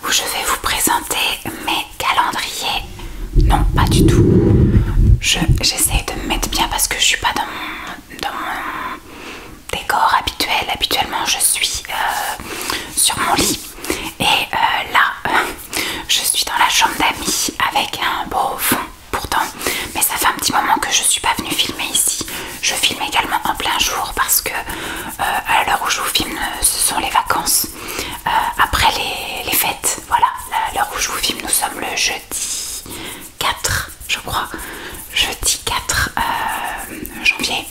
où je vais vous présenter mes calendriers. Non, pas du tout. J'essaie de me mettre bien parce que je suis pas dans mon décor habituel. Habituellement, je suis sur mon lit. Et là, je suis dans la chambre d'amis avec un beau fond pourtant. Mais ça fait un petit moment que je suis pas venue filmer ici. Je filme également en plein jour parce que à l'heure où je vous filme, ce sont les vacances. Après les fêtes, voilà, à l'heure où je vous filme, nous sommes le jeudi 4, je crois. Jeudi 4 janvier.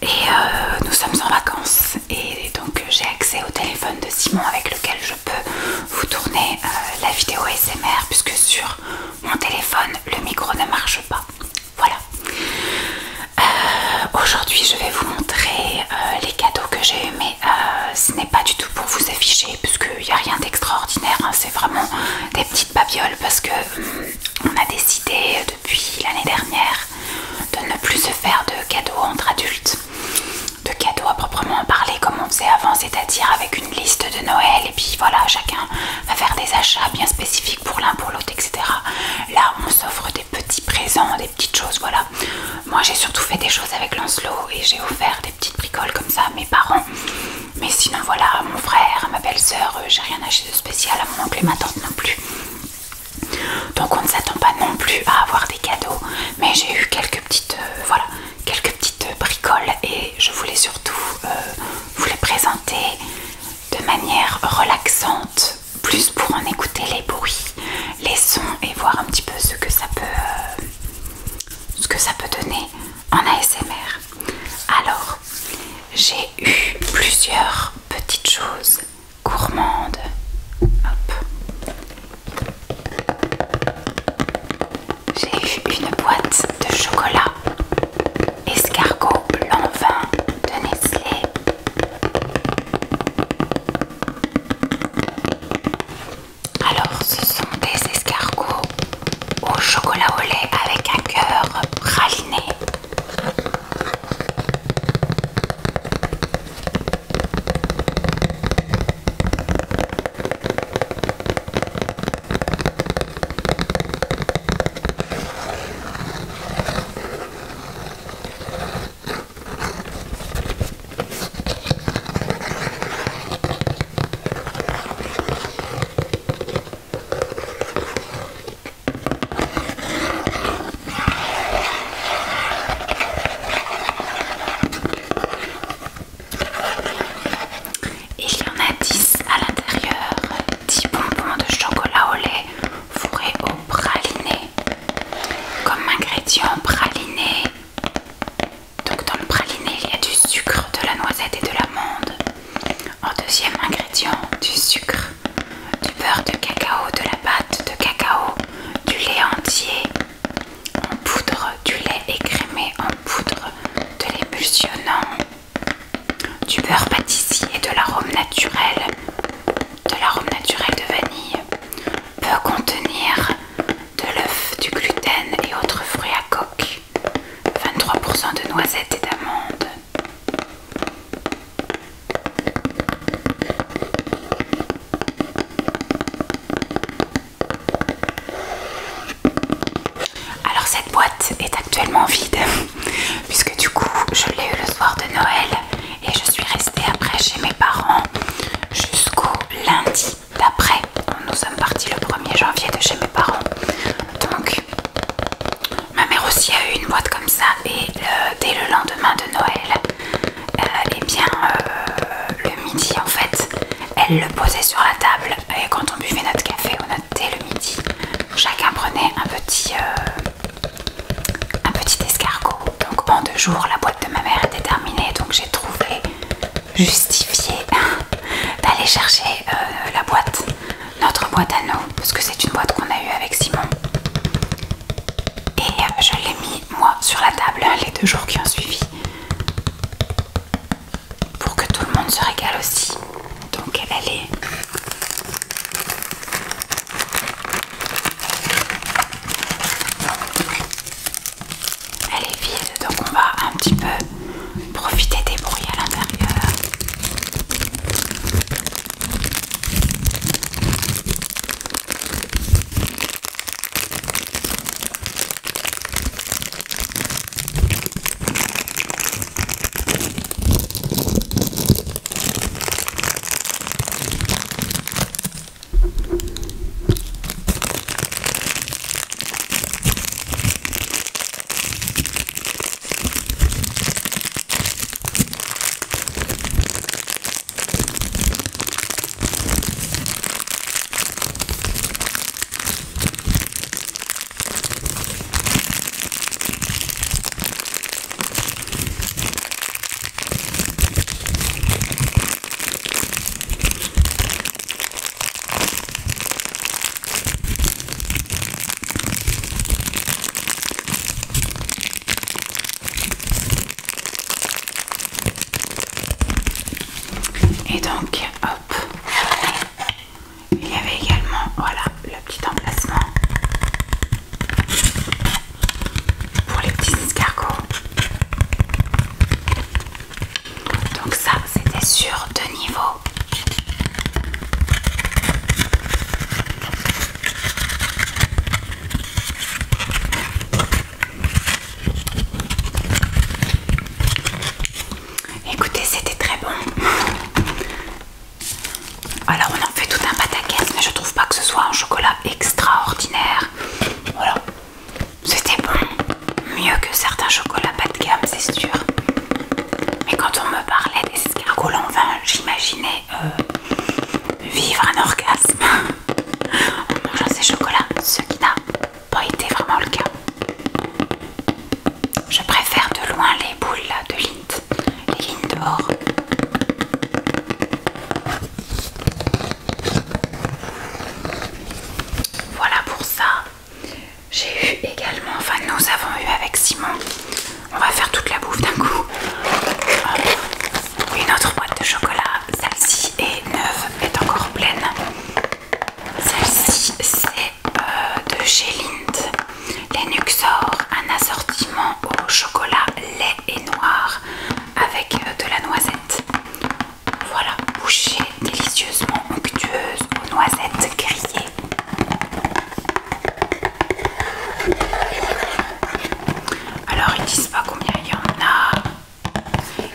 Et nous sommes en vacances. Et donc j'ai accès au téléphone de Simon avec lequel je peux vous tourner la vidéo ASMR puisque sur mon téléphone, le micro ne marche pas. Voilà. Aujourd'hui je vais vous montrer les cadeaux que j'ai eu, mais ce n'est pas du tout pour vous afficher puisqu'il n'y a rien d'extraordinaire, hein. C'est vraiment des petites babioles parce que on a décidé depuis l'année dernière de ne plus se faire de cadeaux entre adultes, de cadeaux à proprement parler comme on faisait avant, c'est-à-dire avec une liste de Noël et puis voilà, chacun va faire des achats bien spécifiques pour l'un pour l'autre, etc. Là on s'offre des petits présents, des petites choses, voilà. Moi j'ai surtout fait des choses avec Lancelot et j'ai offert des petites bricoles comme ça à mes parents, mais sinon voilà, à mon frère, à ma belle-sœur, j'ai rien acheté de spécial, à mon oncle et ma tante non plus. Donc on ne s'attend pas non plus à avoir des cadeaux, mais j'ai eu quelques petites voilà, quelques petites bricoles et je voulais surtout vous les présenter de manière relaxante, plus pour en écouter les bruits, les sons et voir un petit peu ce que ça peut donner en ASMR. Alors, j'ai eu plusieurs petites choses gourmandes. Hop. J'ai eu une boîte de chocolat escargot blanc vin de Nestlé. Alors ce sont des escargots au chocolat au lait avec un cœur praliné. Est actuellement vide puisque du coup je l'ai eu le soir de Noël et je suis restée après chez mes parents jusqu'au lundi d'après. Nous sommes partis le 1er janvier de chez mes parents, donc ma mère aussi a eu une boîte comme ça et dès le lendemain de Noël et bien le midi en fait elle le posait sur la table et quand on buvait notre café ou notre thé le midi, chacun prenait un petit escargot. Donc en 2 jours la boîte de ma mère était terminée, donc j'ai trouvé justifié d'aller chercher la boîte, notre boîte à nous, parce que c'est une boîte qu'on a eue avec Simon et je l'ai mis moi sur la table les 2 jours qui ont suivi pour que tout le monde se régale aussi. Donc elle est vide, donc on va un petit peu profiter des bruits à l'intérieur. Il y avait également, voilà, le petit emplacement pour les petits escargots. Donc ça, c'était sur 2 niveaux. Écoutez, c'était très bon. Alors on en fait tout un pataquès, mais je trouve pas que ce soit un chocolat extraordinaire. Voilà, c'était bon, mieux que certains chocolats bas de gamme, c'est sûr. Mais quand on me parlait des escargots Lanvin, j'imaginais vivre un orgasme en mangeant ces chocolats, ce qui n'a pas été vraiment le cas. Je préfère de loin les boules là, de Lindt, les Lindor. Voilà pour ça. J'ai eu également, enfin nous avons eu avec Simon, on va faire toute la bouffe d'un coup, une autre boîte de chocolat. Celle-ci est neuve, est encore pleine. Celle-ci c'est de chez Lindt, les Nuxor, un assortiment au chocolat, lait et noir avec de la noisette. Voilà, bouchée délicieusement onctueuse aux noisettes grillées. Alors ils disent pas combien il y en a.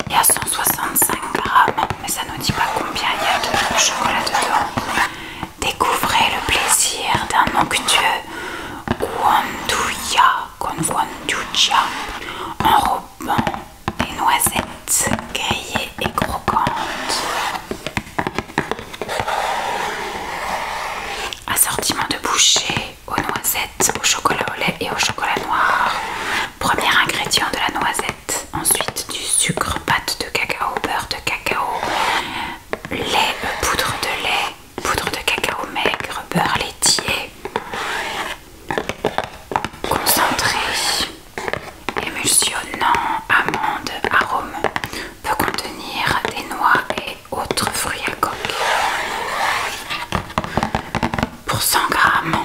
Il y a 165 grammes, mais ça ne dit pas combien il y a de chocolat dedans. Découvrez le plaisir d'un onctueux Guanduja enrobant des noisettes grillées et croquantes. Assortiment de bouchées aux noisettes, au chocolat au lait et au chocolat noir. Premier ingrédient de la noisette, ensuite du sucre, pâte de cacao, beurre de cacao, lait, poudre de lait, poudre de cacao maigre, beurre laitier, concentré, émulsionnant, amande, arôme, peut contenir des noix et autres fruits à coque. Pour 100 grammes,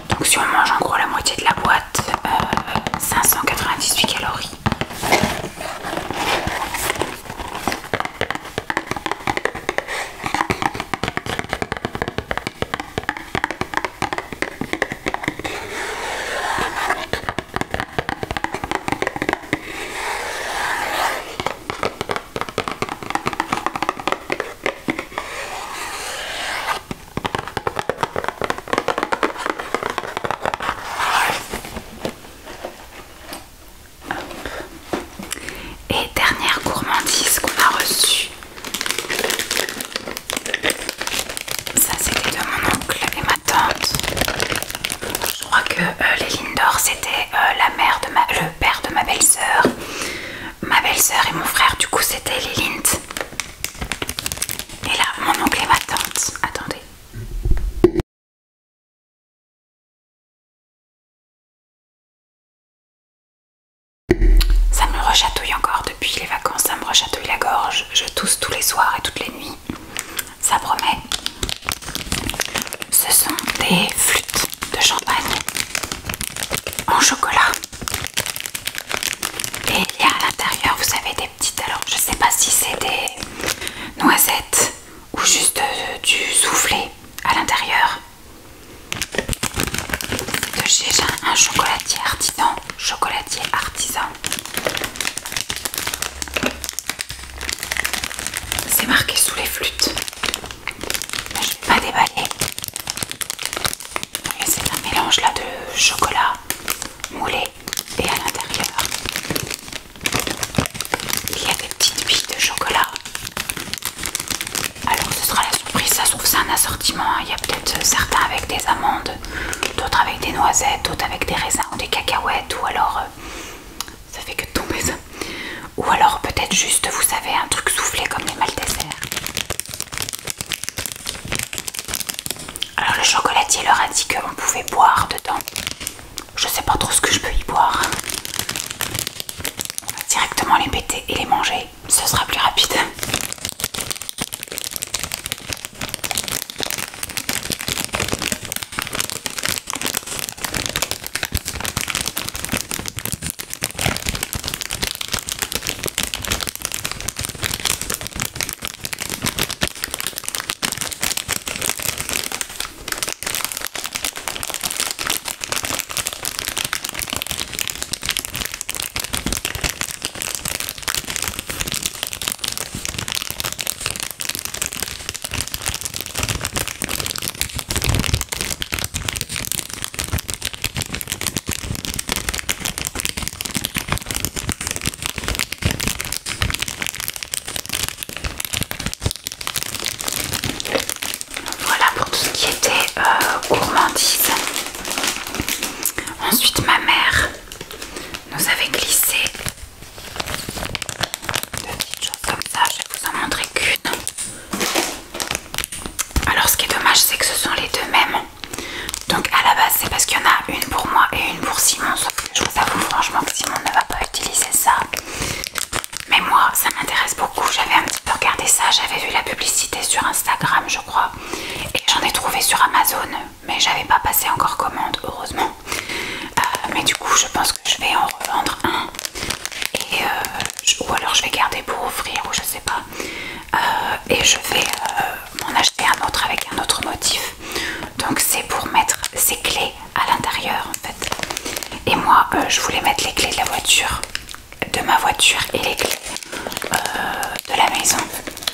donc si on mange en gros la moitié de la boîte, 598 calories. Et dernière gourmandise qu'on a reçue, ça c'était de mon oncle et ma tante. Je crois que les Lindor c'était le père de ma belle-sœur. Ma belle-sœur et mon frère, du coup c'était les Lindt. Et là mon oncle et ma tante. Attendez. Ça me rechatouille encore depuis les vacances, ça me rechatouille la gorge. Je tousse tous les soirs et toutes les nuits. Ça promet. Ce sont des flûtes de champagne en chocolat. Et il y a à l'intérieur, vous savez, des petites. Alors, je sais pas si c'est des noisettes ou juste du soufflé à l'intérieur. De chez un chocolatier artisan. Chocolatier artisan. C'est marqué sous les flûtes. Mais je vais pas déballer. Et c'est un mélange là de chocolat moulé et à l'intérieur il y a des petites billes de chocolat. Alors ce sera la surprise, ça se trouve c'est un assortiment, hein. Il y a peut-être certains avec des amandes, d'autres avec des noisettes, d'autres avec des raisins ou des cacahuètes, ou alors ça fait que de tomber ça. Ou alors peut-être juste, vous savez, un truc soufflé comme les Maltesers. Alors le chocolatier leur a dit qu'on pouvait boire dedans. Je sais pas trop ce que je peux y boire. On va directement les péter et les manger, ce sera plus rapide. dommage, c'est que ce sont les deux mêmes. Donc à la base c'est parce qu'il y en a une pour moi et une pour Simon. Sauf que je vous avoue franchement que Simon ne va pas utiliser ça. Mais moi ça m'intéresse beaucoup. J'avais un petit peu regardé ça. J'avais vu la publicité sur Instagram je crois. Et j'en ai trouvé sur Amazon. Mais j'avais pas passé encore commande heureusement. Mais du coup je pense que je vais en revendre un. Et ou alors je vais garder pour offrir ou je sais pas. Et je vais m'en acheter un autre avec un autre motif. Donc c'est pour mettre ces clés à l'intérieur en fait. Et moi je voulais mettre les clés de la voiture, de ma voiture et les clés de la maison.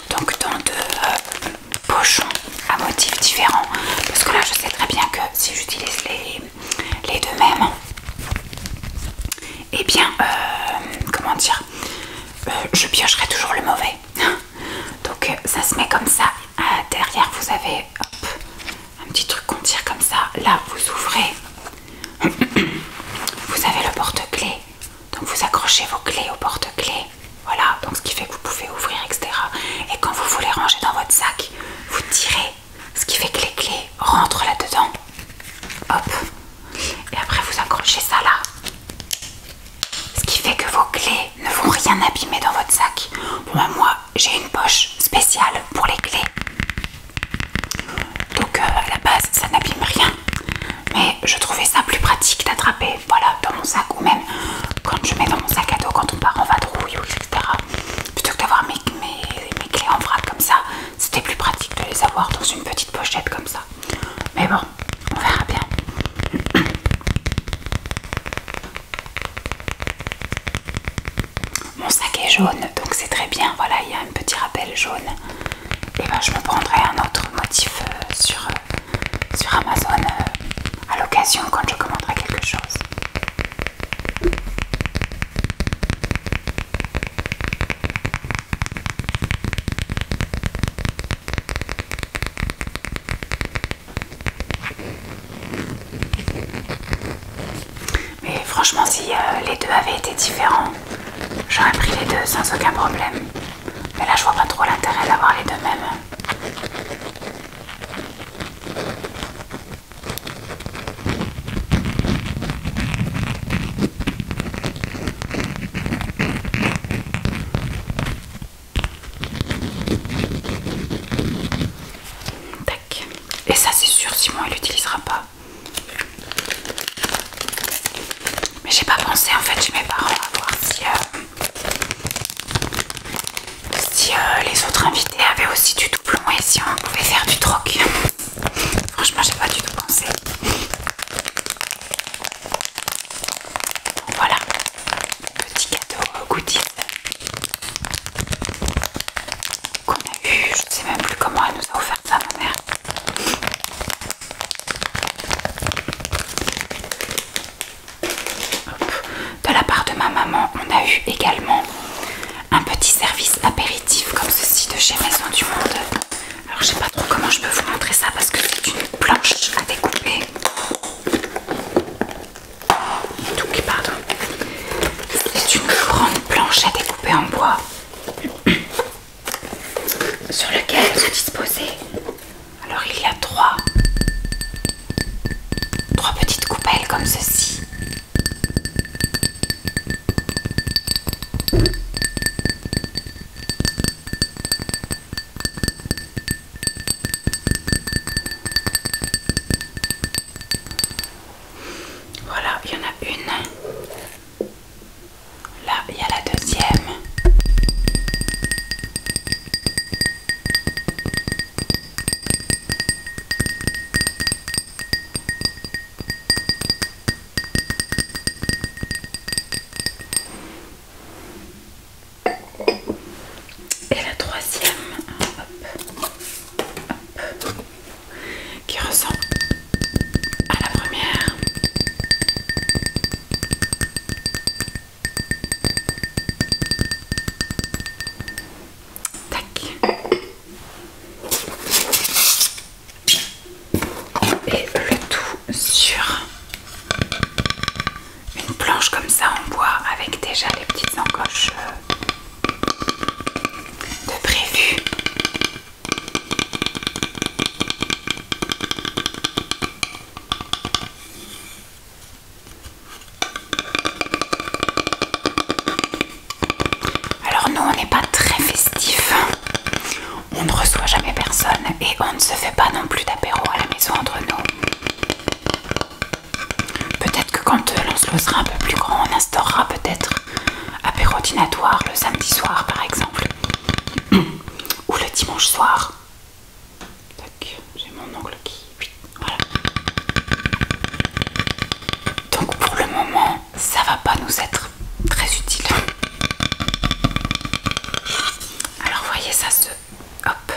Donc dans deux pochons à motifs différents. Parce que là je sais très bien que si j'utilise les deux mêmes, et bien comment dire, je piocherai toujours le mauvais. Donc ça se met comme ça. Derrière vous avez hop, un petit truc qu'on tire comme ça. Là vous ouvrez. Vous avez le porte-clés. Donc vous accrochez vos clés au porte-clés. Voilà, donc ce qui fait que vous pouvez ouvrir, etc. Et quand vous voulez ranger dans votre sac, vous tirez. Ce qui fait que les clés rentrent là-dedans. Hop. Et après vous accrochez ça là. Ce qui fait que vos clés ne vont rien abîmer dans votre sac. Bon, moi j'ai une poche spéciale pour les clés. Donc à la base ça n'abîme rien. Mais je trouvais ça plus pratique d'attraper, voilà, dans mon sac. Ou même quand je mets dans mon sac à dos quand on part en vadrouille, etc. Plutôt que d'avoir mes clés en vrac comme ça, c'était plus pratique de les avoir dans une petite pochette comme ça. Mais bon, on verra bien. Mon sac est jaune, donc c'est très bien. Voilà, il y a un petit rappel jaune. Et ben je me prendrai un autre motif sur Amazon à l'occasion quand je commanderai quelque chose. Mais franchement si les deux avaient été différents, j'aurais pris les deux sans aucun problème. Mais là je vois pas trop l'intérêt d'avoir les deux mêmes. Tac. Et ça c'est sûr, Simon il l'utilisera pas. Mais j'ai pas pensé en fait chez mes parents à voir si les autres invités avaient aussi du doublon et si on pouvait faire du troc. Franchement j'ai pas du tout pensé. Donc voilà, petit cadeau goodies qu'on a eu, je ne sais même plus comment elle nous a offert ça ma mère. De la part de ma maman, on a eu également un petit service apéritif comme ceci de chez Maison du Monde. Alors je sais pas trop comment je peux vous montrer ça parce que c'est une planche à découper. Donc pardon. C'est une grande planche à découper en bois sur laquelle se disposaient. Alors il y a trois petites coupelles comme ceci. Voilà, il y en a une. Là, il y a la deuxième. et on ne se fait pas non plus d'apéro à la maison entre nous. Peut-être que quand Lancelot sera un peu plus grand, on instaurera peut-être apéro dînatoire le samedi soir par exemple. Ou le dimanche soir. Tac, j'ai mon ongle qui... Oui, voilà. Donc pour le moment, ça va pas nous être très utile. Alors voyez, ça se... Hop.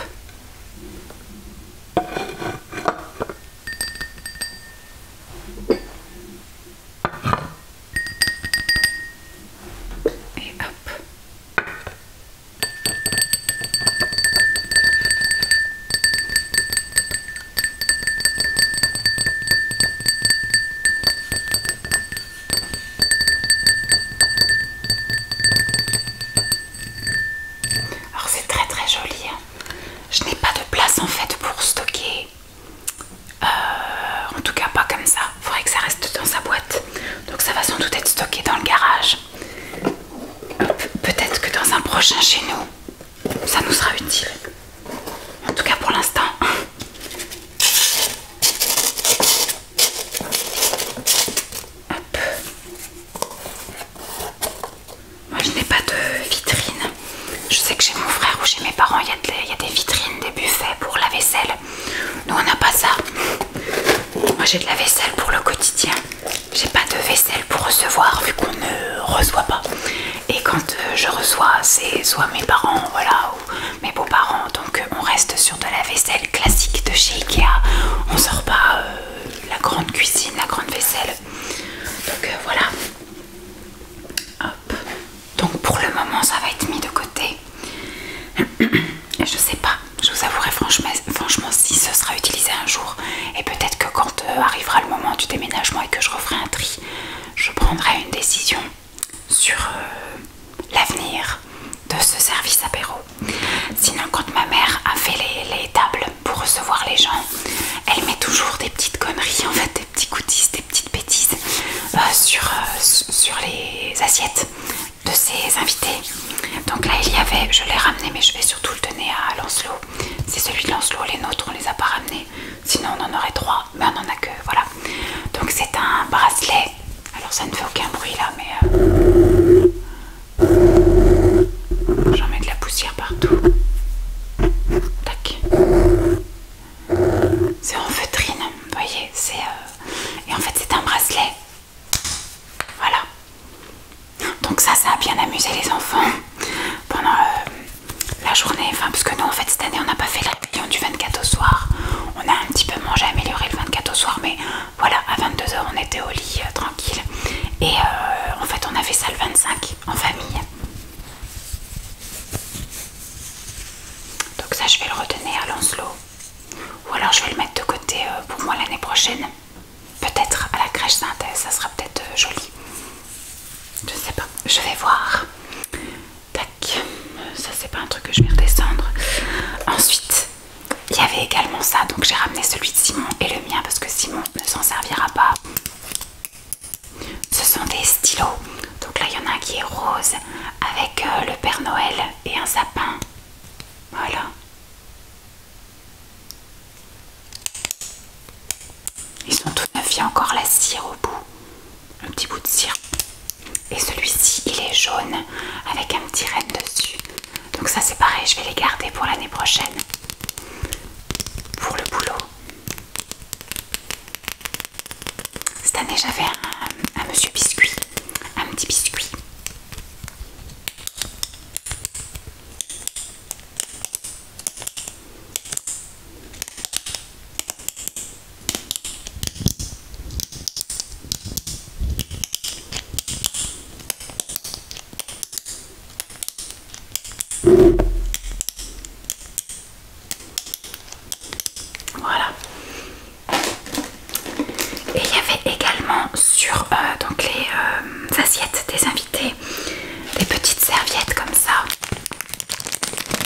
Et hop. Alors c'est très très joli, hein. Je n'ai pas de place en fait pour stocker, en tout cas pas comme ça, il faudrait que ça reste dans sa boîte, donc ça va sans doute être stocké dans le garage. Peut-être que dans un prochain chez nous, ça nous sera utile, en tout cas pour l'instant. Moi je n'ai pas de vitrine. Je sais que chez mon frère ou chez mes parents il y a des vitrines, des buffets pour la vaisselle. Nous on n'a pas ça. Moi j'ai de la vaisselle pour le quotidien. J'ai pas de vaisselle pour recevoir vu qu'on ne reçoit pas. Et quand je reçois, c'est soit mes parents, voilà, ou mes beaux-parents. Donc on reste sur de la vaisselle classique de chez Ikea. On sort pas la grande cuisine, la grande vaisselle. Donc voilà. Hop. Donc pour le moment ça va être mis de côté. Je sais pas, je vous avouerai franchement si ce sera utilisé un jour. Et peut-être que quand arrivera le moment du déménagement et que je referai un tri, je prendrai une décision sur l'avenir de ce service apéro. Sinon quand ma mère a fait les tables pour recevoir les gens, elle met toujours des petites conneries, en fait des petits goodies, des petites bêtises sur les assiettes de ses invités. Donc là il y avait, je l'ai ramené mais je vais surtout le donner à Lancelot. C'est celui de Lancelot, les nôtres on les a pas ramenés. Sinon on en aurait 3, mais on en a que, voilà. Donc c'est un bracelet. Alors ça ne fait aucun bruit là, mais j'en mets de la poussière partout. Tac. C'est en feutrine, vous voyez, c'est et en fait c'est un bracelet. Voilà. Donc ça a bien amusé les enfants pendant la journée. Enfin, parce que nous en fait cette année on n'a pas fait la réveillon du 24 au soir. On a un petit peu mangé amélioré le 24 au soir, mais voilà, à 22 h on était au lit tranquille. Et en fait on a fait ça le 25 en famille. Donc ça je vais le redonner à Lancelot. Ou alors je vais le mettre de côté pour moi l'année prochaine. Peut-être à la crèche synthèse, ça sera peut-être joli. Je sais pas, je vais voir. Tac, ça c'est pas un truc que je vais redescendre. Ensuite, il y avait également ça, donc j'ai ramené celui de Simon et le mien parce que Simon ne s'en servira pas. Ce sont des stylos. Donc là il y en a un qui est rose avec le Père Noël et un sapin. Voilà. Ils sont tout neufs, il y a encore la cire au bout. Un petit bout de cire. Et celui-ci il est jaune avec un petit renne dessus. Donc ça c'est pareil, je vais les garder pour l'année prochaine. Pour le boulot. Cette année j'avais un monsieur biscuit. Un petit biscuit. Voilà. Et il y avait également sur donc les assiettes des invités des petites serviettes comme ça.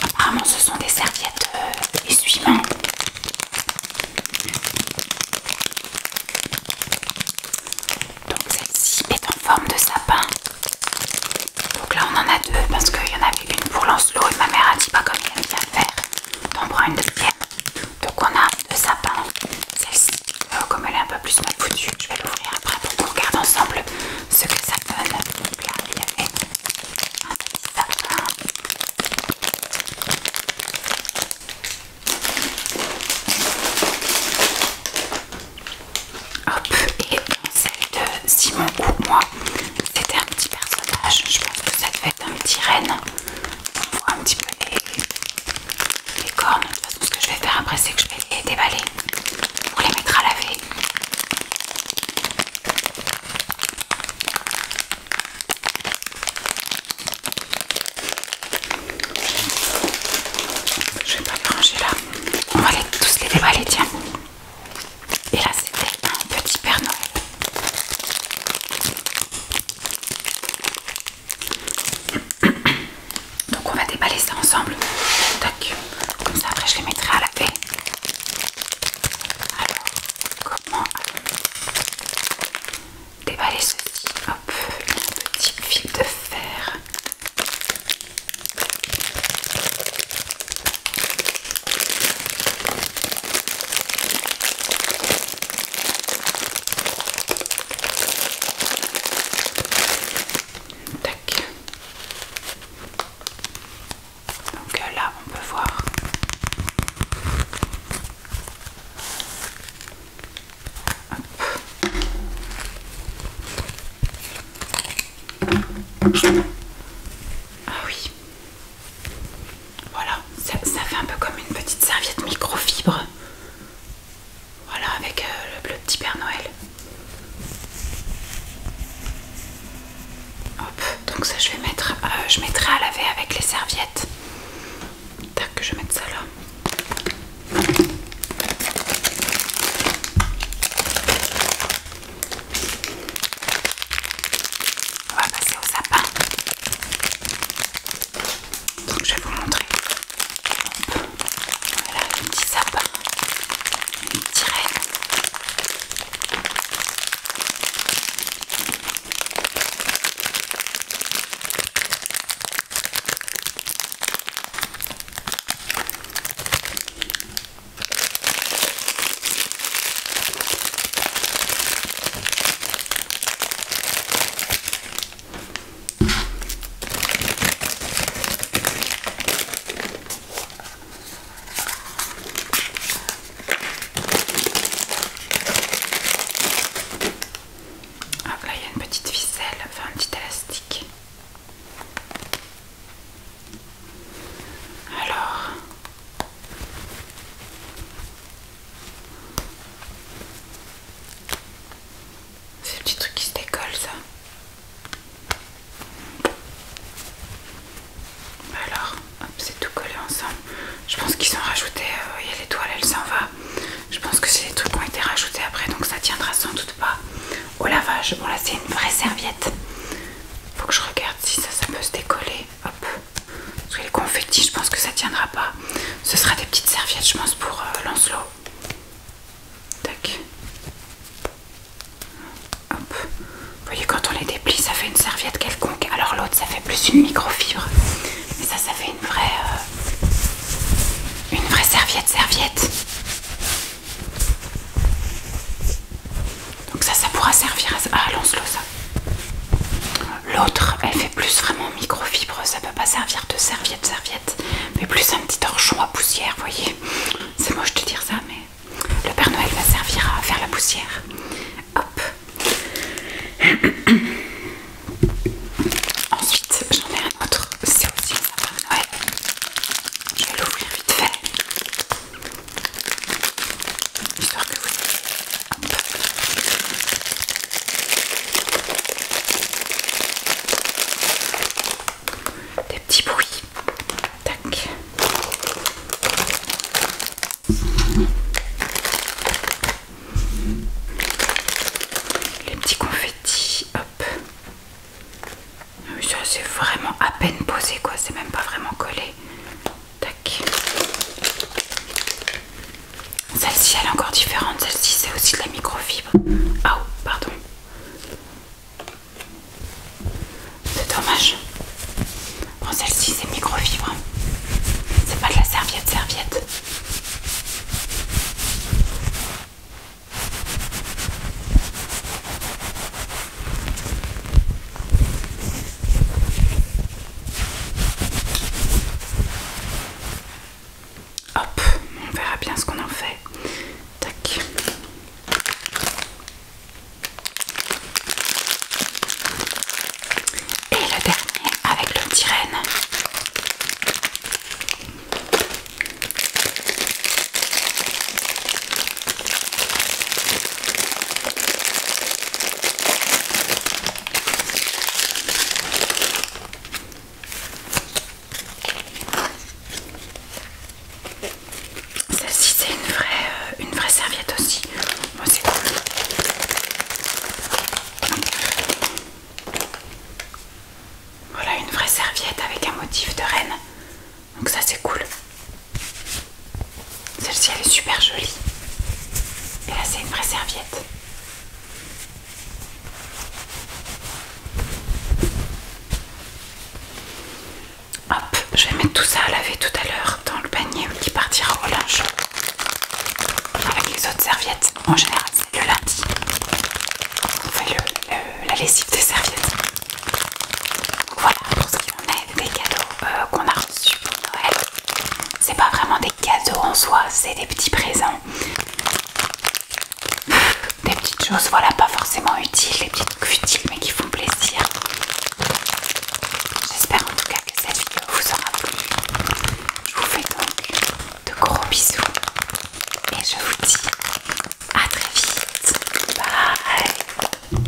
Apparemment ce sont des serviettes essuie-mains. Donc celle-ci est en forme de sapin. Donc là on en a deux parce qu'il y en avait une pour Lancelot et ma mère a dit pas comme il aime bien faire, t'en prends une deuxième. Ah oui. Voilà, ça fait un peu comme une petite serviette microfibre. Voilà, avec le petit Père Noël. Hop, donc ça je vais mettre, je mettrai à laver avec les serviettes. Tac, que je mette ça là. On va passer au sapin. Donc je vais vous montrer. Hop. Voilà, un petit sapin, une petite reine. Hop là, il y a une petite ficelle, enfin un petit élastique. Alors, c'est le petit truc qui se décolle ça. Alors, hop, c'est tout collé ensemble. Je pense qu'ils ont rajouté, il y a l'étoile, elle s'en va. Je pense que c'est des trucs qui ont été rajoutés après, donc ça tiendra sans doute pas au lavage. Bon là c'est une vraie serviette. Faut que je regarde si ça peut se décoller. Hop. Parce que les confettis, je pense que ça tiendra pas. Ce sera des petites serviettes, je pense, pour Lancelot. Tac. Hop. Vous voyez, quand on les déplie, ça fait une serviette quelconque. Alors l'autre, ça fait plus une microfibre. Mais ça fait une vraie serviette. Donc ça pourra servir à Lancelot, ça. L'autre, elle fait plus vraiment microfibre, ça peut pas servir de serviette, mais plus un petit torchon à poussière, vous voyez. C'est moche de dire ça, mais le Père Noël va servir à faire la poussière. Hop. Ensuite, j'en ai un autre, c'est aussi un sapin de Noël. Je vais l'ouvrir vite fait. Histoire que vous... Hop. Des petits bruits. Tac. Les petits confettis. Hop. Oui, ça c'est vraiment à peine posé quoi. C'est même pas vraiment collé. Tac. Celle-ci elle est encore différente. Celle-ci c'est aussi de la microfibre. Ah oh, pardon. C'est dommage. Bon, celle-ci c'est microfibre. C'est pas de la serviette. Hop, on verra bien ce qu'on en fait. Tac. Et le dernier avec le petit renne. Celle-ci c'est une vraie serviette aussi. Moi c'est cool. Voilà une vraie serviette avec un motif de reine. Donc ça c'est cool. Celle-ci elle est super jolie. Et là c'est une vraie serviette. Hop, je vais mettre tout ça à laver tout à l'heure dans le panier qui partira au linge. Avec les autres serviettes. En général c'est le lundi. On fait la lessive des serviettes. Donc voilà pour ce qui en est des cadeaux qu'on a reçus pour Noël. C'est pas vraiment des cadeaux en soi, c'est des petits présents. Des petites choses, voilà, pas forcément utiles.